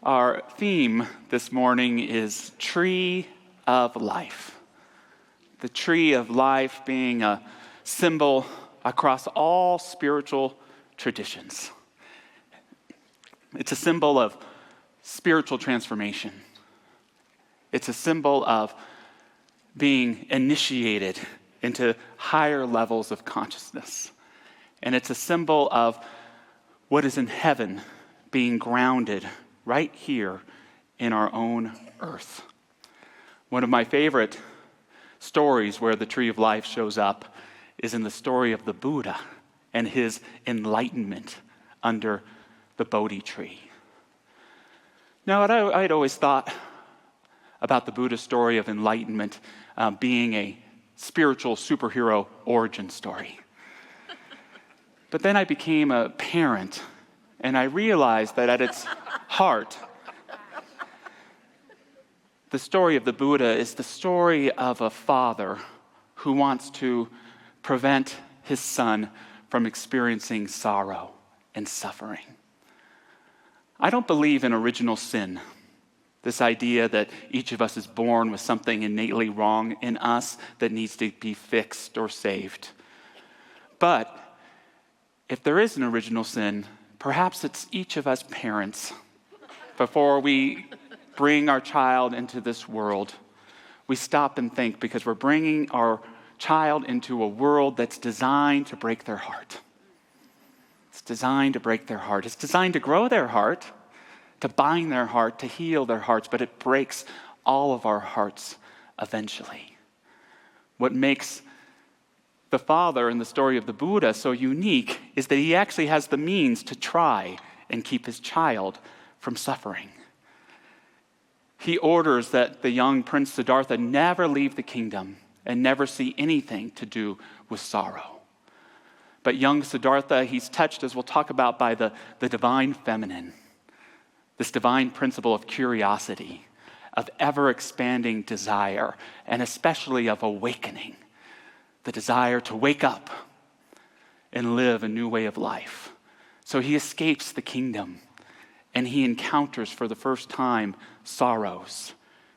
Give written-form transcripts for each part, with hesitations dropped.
Our theme this morning is Tree of Life. The tree of life being a symbol across all spiritual traditions. It's a symbol of spiritual transformation. It's a symbol of being initiated into higher levels of consciousness. And it's a symbol of what is in heaven being grounded right here in our own earth. One of my favorite stories where the tree of life shows up is in the story of the Buddha and his enlightenment under the Bodhi tree. Now, I'd always thought about the Buddha story of enlightenment being a spiritual superhero origin story. But then I became a parent, and I realized that at its heart, the story of the Buddha is the story of a father who wants to prevent his son from experiencing sorrow and suffering. I don't believe in original sin, this idea that each of us is born with something innately wrong in us that needs to be fixed or saved. But if there is an original sin, perhaps it's each of us parents. Before we bring our child into this world, we stop and think because we're bringing our child into a world that's designed to break their heart. It's designed to break their heart. It's designed to grow their heart, to bind their heart, to heal their hearts, but it breaks all of our hearts eventually. What makes the father in the story of the Buddha so unique is that he actually has the means to try and keep his child from suffering. He orders that the young Prince Siddhartha never leave the kingdom and never see anything to do with sorrow. But young Siddhartha, he's touched, as we'll talk about, by the divine feminine, this divine principle of curiosity, of ever-expanding desire, and especially of awakening, the desire to wake up and live a new way of life. So he escapes the kingdom, and he encounters for the first time sorrows.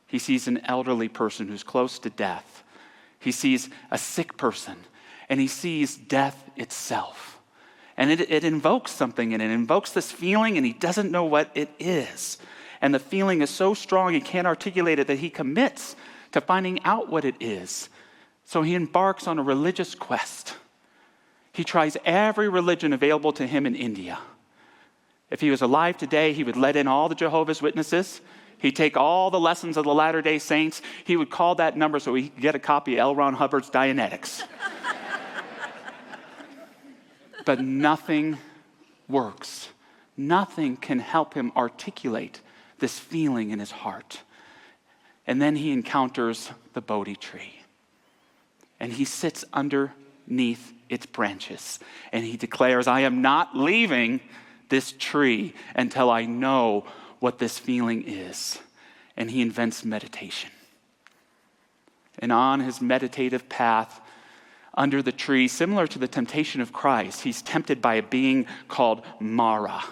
He sees an elderly person who's close to death. He sees a sick person, and he sees death itself. And it invokes something, and it invokes this feeling, and he doesn't know what it is. And the feeling is so strong he can't articulate it that he commits to finding out what it is. So he embarks on a religious quest. He tries every religion available to him in India. If he was alive today, he would let in all the Jehovah's Witnesses. He'd take all the lessons of the Latter-day Saints. He would call that number so he could get a copy of L. Ron Hubbard's Dianetics. But nothing works. Nothing can help him articulate this feeling in his heart. And then he encounters the Bodhi tree. And he sits underneath its branches. And he declares, I am not leaving this tree until I know what this feeling is. And he invents meditation. And on his meditative path, under the tree, similar to the temptation of Christ, he's tempted by a being called Mara,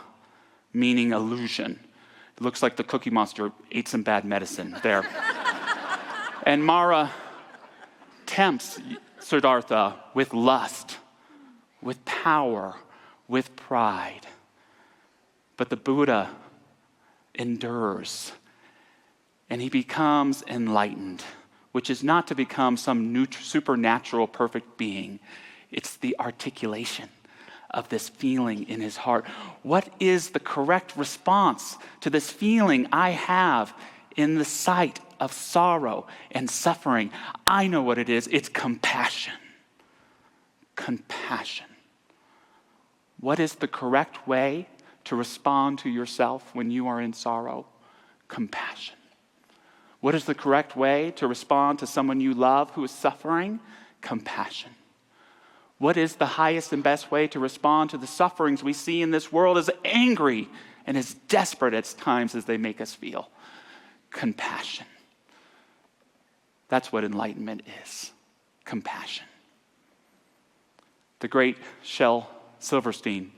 meaning illusion. It looks like the Cookie Monster ate some bad medicine there. And Mara tempts Siddhartha with lust, with power, with pride. But the Buddha endures, and he becomes enlightened, which is not to become some supernatural perfect being. It's the articulation of this feeling in his heart. What is the correct response to this feeling I have in the sight of sorrow and suffering? I know what it is. It's compassion. Compassion. What is the correct way to respond to yourself when you are in sorrow? Compassion. What is the correct way to respond to someone you love who is suffering? Compassion. What is the highest and best way to respond to the sufferings we see in this world as angry and as desperate at times as they make us feel? Compassion. That's what enlightenment is. Compassion. The great Shel Silverstein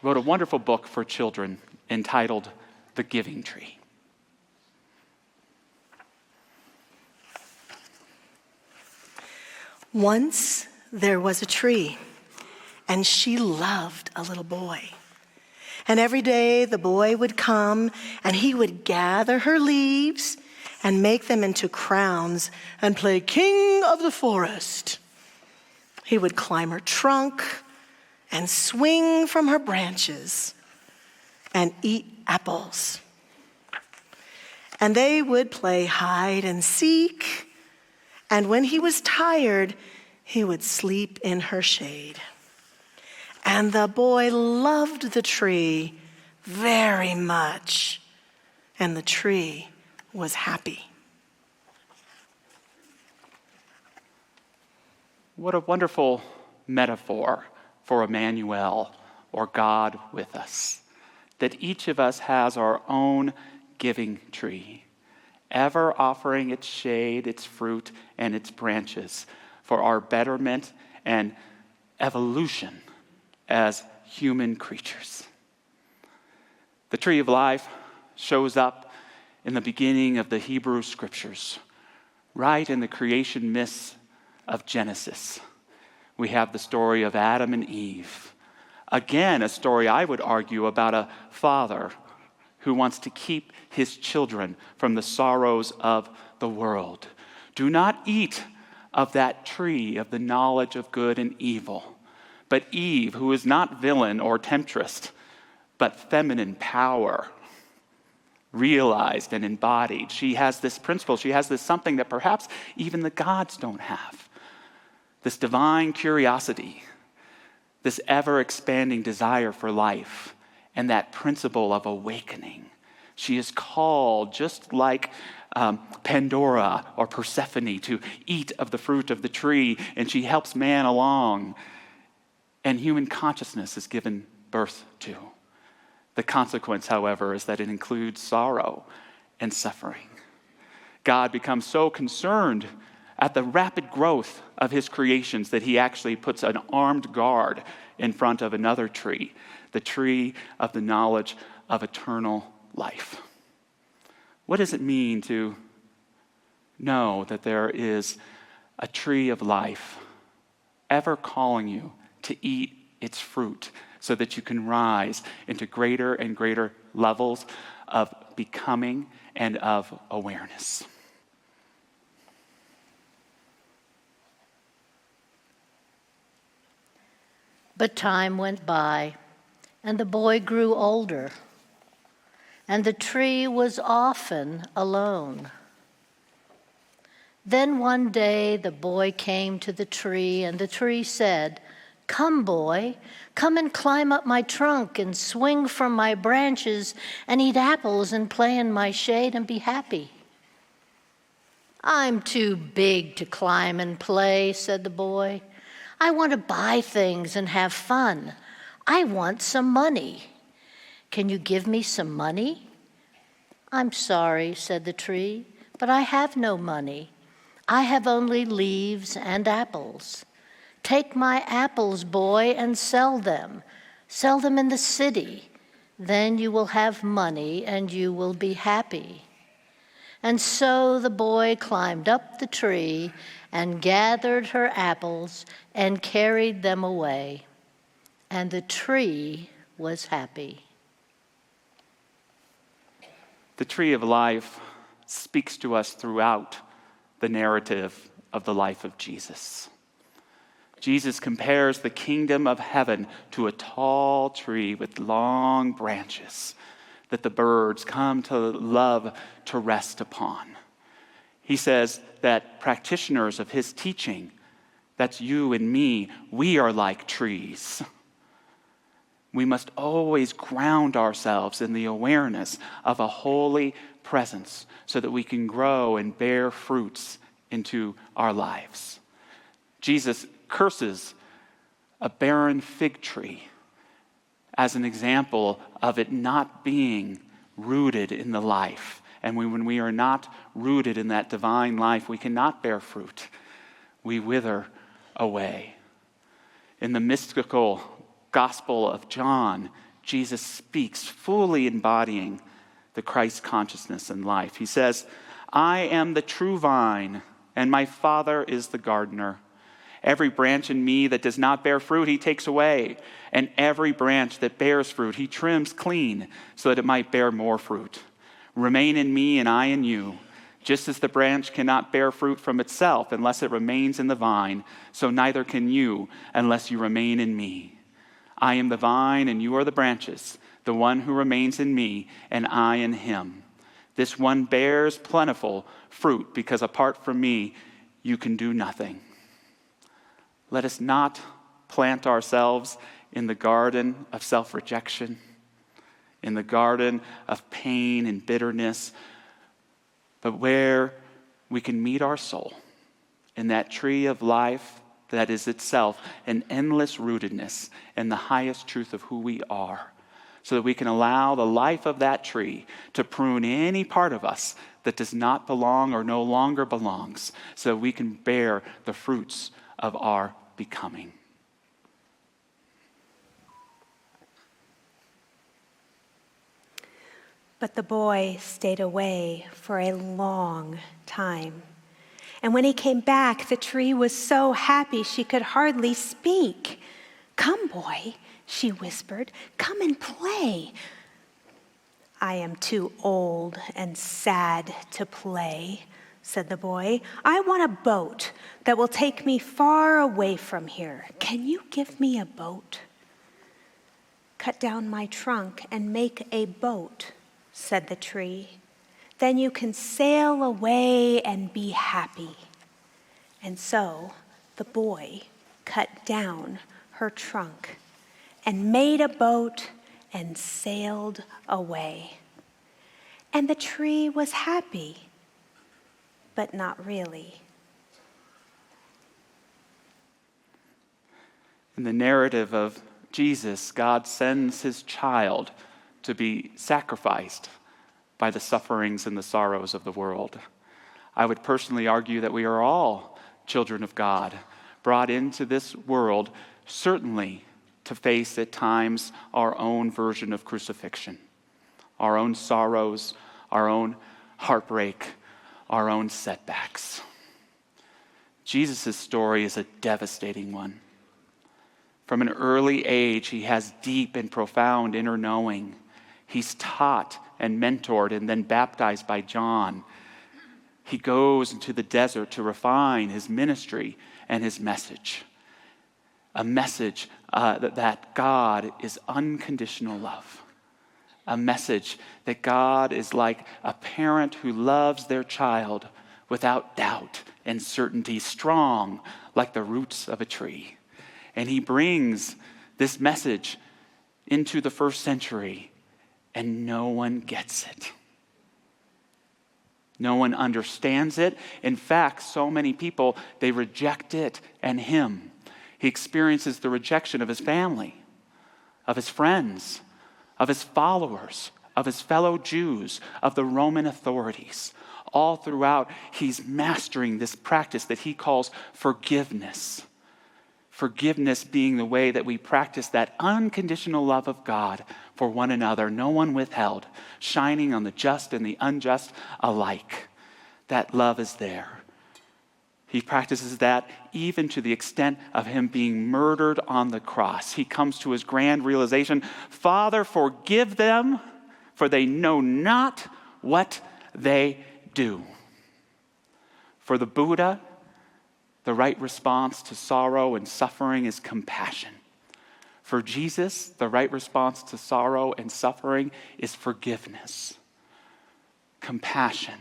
wrote a wonderful book for children entitled the giving tree. Once there was a tree, and she loved a little boy. And every day the boy would come, and he would gather her leaves and make them into crowns and play king of the forest. He would climb her trunk and swing from her branches and eat apples. And they would play hide and seek, and when he was tired, he would sleep in her shade. And the boy loved the tree very much, and the tree was happy. What a wonderful metaphor for Emmanuel, or God with us, that each of us has our own giving tree, ever offering its shade, its fruit, and its branches for our betterment and evolution as human creatures. The tree of life shows up in the beginning of the Hebrew Scriptures, right in the creation myths of Genesis. We have the story of Adam and Eve. Again, a story, I would argue, about a father who wants to keep his children from the sorrows of the world. Do not eat of that tree of the knowledge of good and evil. But Eve, who is not villain or temptress, but feminine power, realized and embodied, she has this principle, she has this something that perhaps even the gods don't have. This divine curiosity, this ever-expanding desire for life, and that principle of awakening. She is called, just like Pandora or Persephone, to eat of the fruit of the tree, and she helps man along. And human consciousness is given birth to. The consequence, however, is that it includes sorrow and suffering. God becomes so concerned at the rapid growth of his creations that he actually puts an armed guard in front of another tree, the tree of the knowledge of eternal life. What does it mean to know that there is a tree of life ever calling you to eat its fruit so that you can rise into greater and greater levels of becoming and of awareness? But time went by, and the boy grew older, and the tree was often alone. Then one day the boy came to the tree, and the tree said, "Come, boy, come and climb up my trunk and swing from my branches and eat apples and play in my shade and be happy." "I'm too big to climb and play," said the boy. "I want to buy things and have fun. I want some money. Can you give me some money?" "I'm sorry," said the tree, "but I have no money. I have only leaves and apples. Take my apples, boy, and sell them. Sell them in the city. Then you will have money and you will be happy." And so the boy climbed up the tree and gathered her apples and carried them away. And the tree was happy. The tree of life speaks to us throughout the narrative of the life of Jesus. Jesus compares the kingdom of heaven to a tall tree with long branches that the birds come to love to rest upon. He says that practitioners of his teaching, that's you and me, we are like trees. We must always ground ourselves in the awareness of a holy presence so that we can grow and bear fruits into our lives. Jesus curses a barren fig tree as an example of it not being rooted in the life. And when we are not rooted in that divine life, we cannot bear fruit. We wither away. In the mystical Gospel of John, Jesus speaks, fully embodying the Christ consciousness in life. He says, I am the true vine, and my Father is the gardener. Every branch in me that does not bear fruit, he takes away. And every branch that bears fruit, he trims clean so that it might bear more fruit. Remain in me and I in you. Just as the branch cannot bear fruit from itself unless it remains in the vine, so neither can you unless you remain in me. I am the vine and you are the branches, the one who remains in me and I in him. This one bears plentiful fruit because apart from me, you can do nothing. Let us not plant ourselves in the garden of self-rejection, in the garden of pain and bitterness, but where we can meet our soul in that tree of life that is itself an endless rootedness in the highest truth of who we are, so that we can allow the life of that tree to prune any part of us that does not belong or no longer belongs, so that we can bear the fruits of our becoming. But the boy stayed away for a long time. And when he came back, the tree was so happy she could hardly speak. Come, boy, she whispered, come and play. I am too old and sad to play, said the boy. I want a boat that will take me far away from here. Can you give me a boat? Cut down my trunk and make a boat, said the tree. Then you can sail away and be happy. And so the boy cut down her trunk and made a boat and sailed away. And the tree was happy, but not really. In the narrative of Jesus, God sends his child to be sacrificed by the sufferings and the sorrows of the world. I would personally argue that we are all children of God, brought into this world certainly to face at times our own version of crucifixion, our own sorrows, our own heartbreak, our own setbacks. Jesus' story is a devastating one. From an early age, he has deep and profound inner knowing. He's taught and mentored and then baptized by John. He goes into the desert to refine his ministry and his message. A message that God is unconditional love. A message that God is like a parent who loves their child without doubt and certainty, strong like the roots of a tree. And he brings this message into the first century, and no one gets it. No one understands it. In fact, so many people, they reject it and him. He experiences the rejection of his family, of his friends, of his followers, of his fellow Jews, of the Roman authorities. All throughout, he's mastering this practice that he calls forgiveness. Forgiveness being the way that we practice that unconditional love of God for one another, no one withheld, shining on the just and the unjust alike. That love is there. He practices that even to the extent of him being murdered on the cross. He comes to his grand realization, Father, forgive them, for they know not what they do. For the Buddha, the right response to sorrow and suffering is compassion. For Jesus, the right response to sorrow and suffering is forgiveness. Compassion,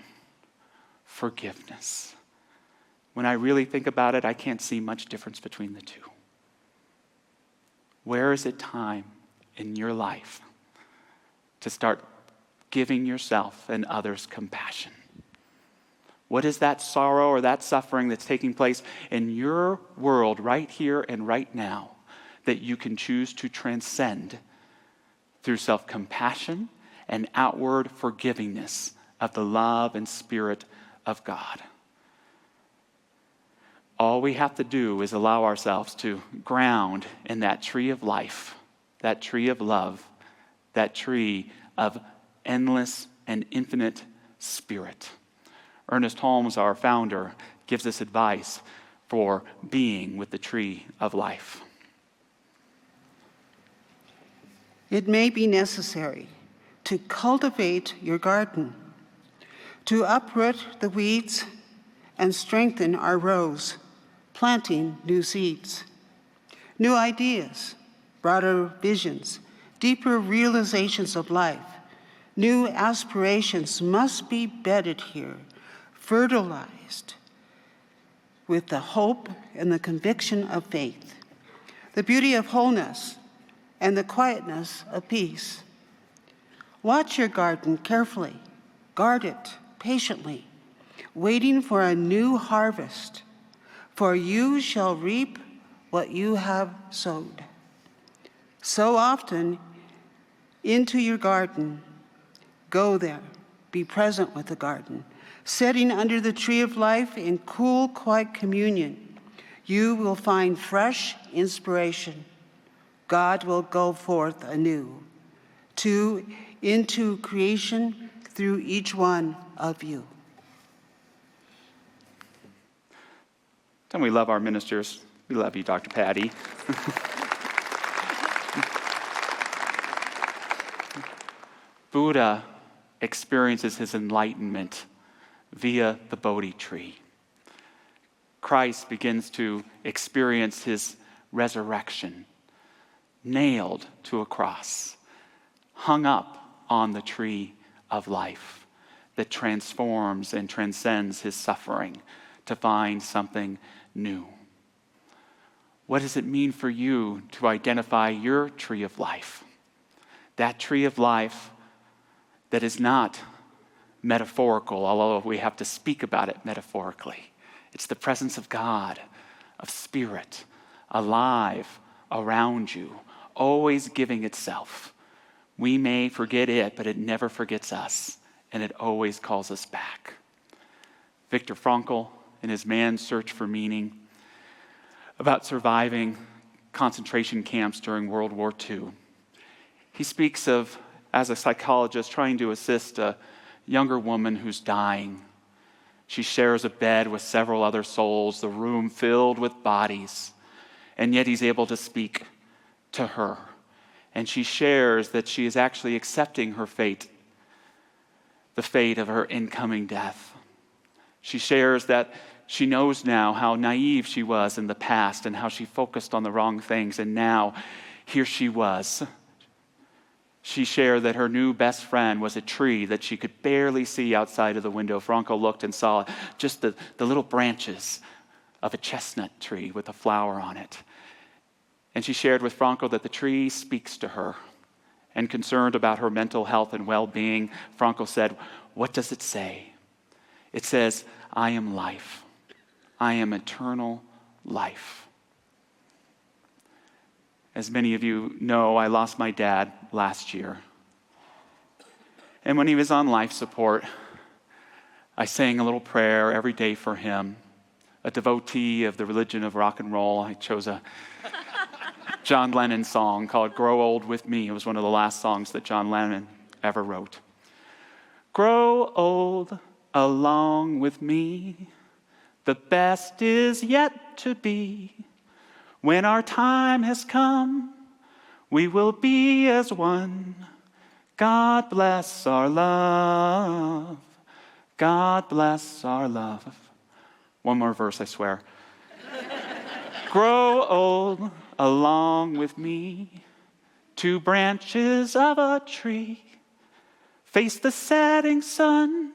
forgiveness. When I really think about it, I can't see much difference between the two. Where is it time in your life to start giving yourself and others compassion? What is that sorrow or that suffering that's taking place in your world right here and right now that you can choose to transcend through self-compassion and outward forgivingness of the love and spirit of God? All we have to do is allow ourselves to ground in that tree of life, that tree of love, that tree of endless and infinite spirit. Ernest Holmes, our founder, gives us advice for being with the tree of life. It may be necessary to cultivate your garden, to uproot the weeds and strengthen our rows, planting new seeds, new ideas, broader visions, deeper realizations of life. New aspirations must be bedded here, fertilized with the hope and the conviction of faith, the beauty of wholeness, and the quietness of peace. Watch your garden carefully, guard it patiently, waiting for a new harvest, for you shall reap what you have sowed. So often, into your garden, go there, be present with the garden, sitting under the tree of life in cool, quiet communion. You will find fresh inspiration. God will go forth anew into creation through each one of you. Don't we love our ministers? We love you, Dr. Patty. Buddha experiences his enlightenment via the Bodhi tree. Christ begins to experience his resurrection, nailed to a cross, hung up on the tree of life that transforms and transcends his suffering to find something new. What does it mean for you to identify your tree of life? That tree of life that is not metaphorical, although we have to speak about it metaphorically. It's the presence of God, of spirit, alive around you, always giving itself. We may forget it, but it never forgets us, and it always calls us back. Viktor Frankl, in his Man's Search for Meaning, about surviving concentration camps during World War II, he speaks of, as a psychologist, trying to assist a younger woman who's dying. She shares a bed with several other souls, the room filled with bodies, and yet he's able to speak to her. And she shares that she is actually accepting her fate, the fate of her incoming death. She shares that she knows now how naive she was in the past and how she focused on the wrong things, and now here she was. She shared that her new best friend was a tree that she could barely see outside of the window. Frankl looked and saw just the little branches of a chestnut tree with a flower on it. And she shared with Frankl that the tree speaks to her. And concerned about her mental health and well-being, Frankl said, "What does it say?" It says, "I am life. I am eternal life." As many of you know, I lost my dad last year. And when he was on life support, I sang a little prayer every day for him. A devotee of the religion of rock and roll, I chose a John Lennon song called "Grow Old With Me." It was one of the last songs that John Lennon ever wrote. Grow old along with me. The best is yet to be. When our time has come, we will be as one. God bless our love. God bless our love. One more verse, I swear. Grow old along with me. Two branches of a tree face the setting sun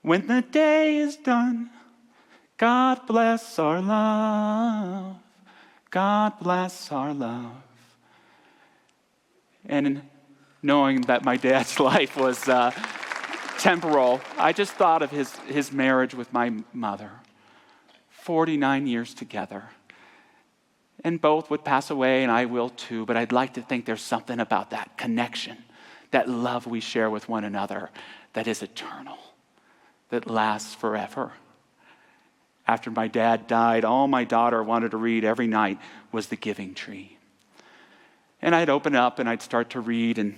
when the day is done. God bless our love. God bless our love. And knowing that my dad's life was temporal, I just thought of his marriage with my mother. 49 years together. And both would pass away, and I will too, but I'd like to think there's something about that connection, that love we share with one another that is eternal, that lasts forever. After my dad died, all my daughter wanted to read every night was The Giving Tree. And I'd open up and I'd start to read, and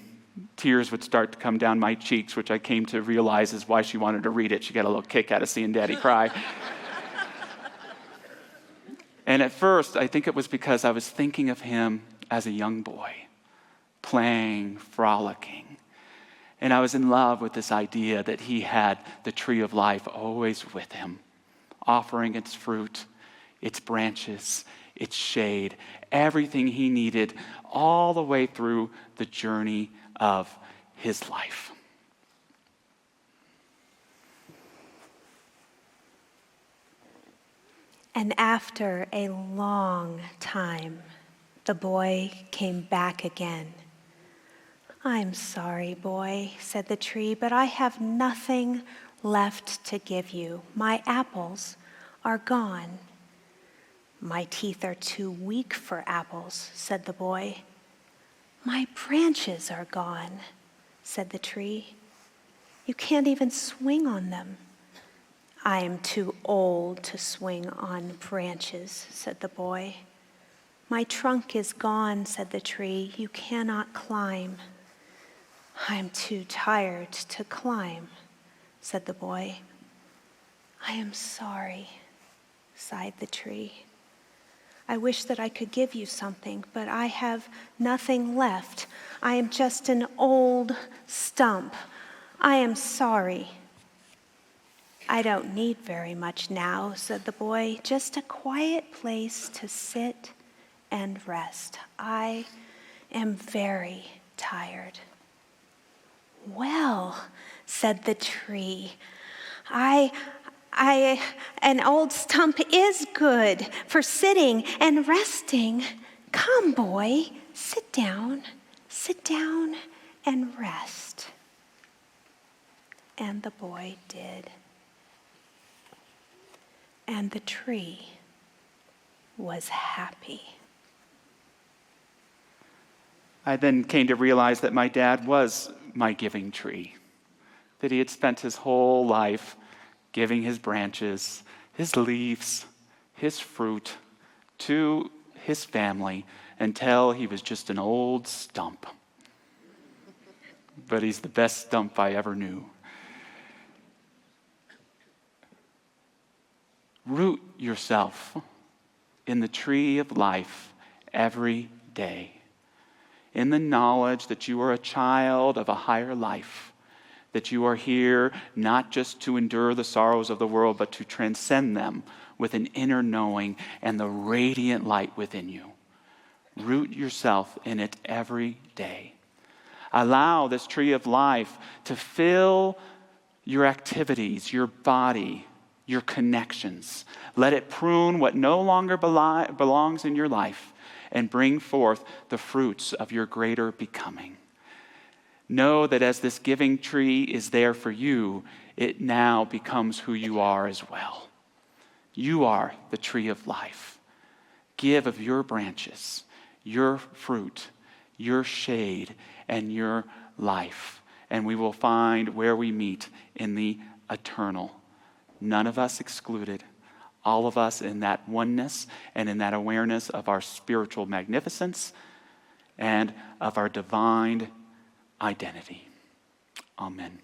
tears would start to come down my cheeks, which I came to realize is why she wanted to read it. She got a little kick out of seeing Daddy cry. And at first, I think it was because I was thinking of him as a young boy, playing, frolicking. And I was in love with this idea that he had the tree of life always with him, offering its fruit, its branches, its shade, everything he needed all the way through the journey of his life. And after a long time, the boy came back again. "I'm sorry, boy," said the tree, "but I have nothing left to give you. My apples are gone." "My teeth are too weak for apples," said the boy. "My branches are gone," said the tree. "You can't even swing on them." "I am too old to swing on branches," said the boy. "My trunk is gone," said the tree. "You cannot climb." "I am too tired to climb," said the boy. "I am sorry," sighed the tree. "I wish that I could give you something, but I have nothing left. I am just an old stump. I am sorry." "I don't need very much now," said the boy, "just a quiet place to sit and rest. I am very tired." "Well," said the tree, an old stump is good for sitting and resting. Come, boy, sit down and rest." And the boy did. And the tree was happy. I then came to realize that my dad was my giving tree, that he had spent his whole life giving his branches, his leaves, his fruit to his family until he was just an old stump. But he's the best stump I ever knew. Root yourself in the tree of life every day, in the knowledge that you are a child of a higher life, that you are here not just to endure the sorrows of the world, but to transcend them with an inner knowing and the radiant light within you. Root yourself in it every day. Allow this tree of life to fill your activities, your body, your connections. Let it prune what no longer belongs in your life and bring forth the fruits of your greater becoming. Know that as this giving tree is there for you, it now becomes who you are as well. You are the tree of life. Give of your branches, your fruit, your shade, and your life, and we will find where we meet in the eternal. None of us excluded. All of us in that oneness and in that awareness of our spiritual magnificence and of our divine identity. Amen.